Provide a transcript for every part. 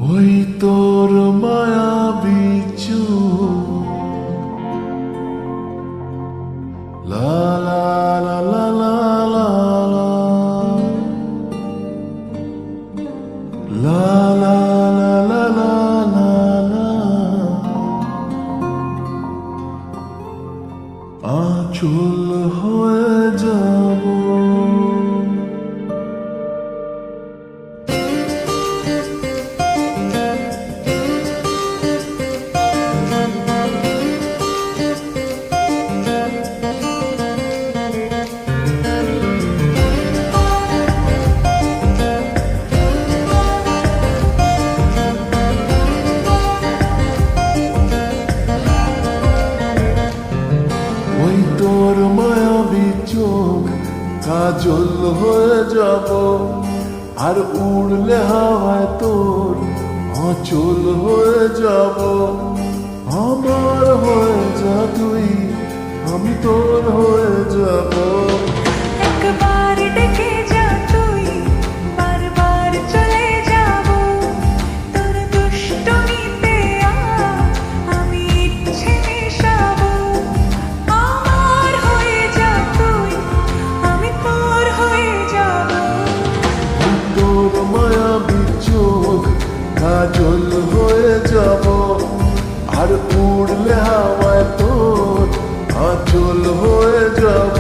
ওই তোর মায়াবী চোখ লা লা লা লা লা লা লা লা লা লা লা লা আঁচল হয়ে যাব তোর মায়াবী চোখ কাজল হয়ে যাব আর উড়লে হাওয়ায় তোর আঁচল হয়ে যাব আমার হয়ে যা তুই আমি তোর হয়ে যাব একবার ডেকে যা তুই বারবার চলে যাব তোর দুষ্টুমিতে আমি ইচ্ছে মেশাবো আমার হয়ে যা তুই আমি তোর হয়ে যাব তোর মায়াবী চোখ কাজল হয়ে যাব আর উড়লে হাওয়ায় তোর আঁচল হয়ে যাব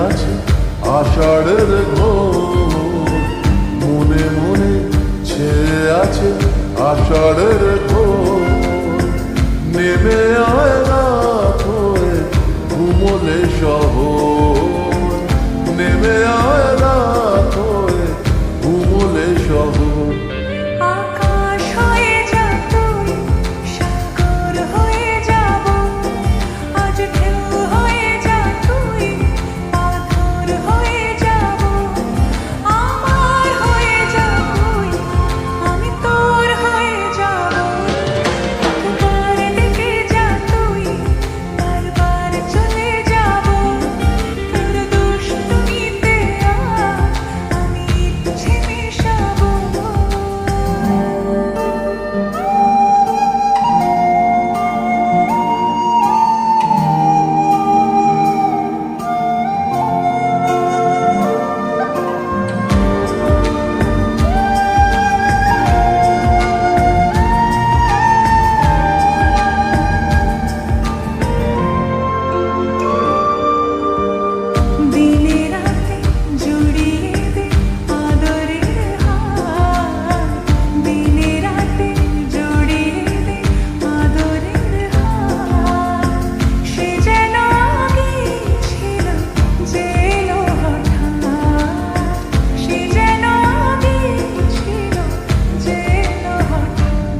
আছে আষাঢ়ের ঘোর মনে মনে ছেয়ে আছে আষাঢ়ের ঘোর নেমে আয় রাত হয়ে ঘুমলে শহর নেমে আয় রাত হয়ে ঘুমলে শহর আকাশ হয়ে যা তুই সাগর হয়ে যাব আজ ঢেউ হয়ে যা তুই পাথর হয়ে যাব আমার হয়ে যা তুই আমি তোর হয়ে যাব একবার ডেকে যা তুই বারবার চলে যাব তোর দুষ্টুমিতে আমি ইচ্ছে মেশাবো দিনে রাতে জুড়িয়ে দে আদরের হাত দিনে রাতে জুড়িয়ে দে আদরের হাত সে যেন আগে ছিল যে এলো হঠাৎ সে যেন আগে ছিল যে এলো হঠাৎ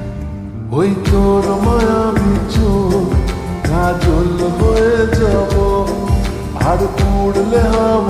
ওই তোর মায়াবী চোখ কাজল হয়ে যাব আর উড়লে হাওয়ায়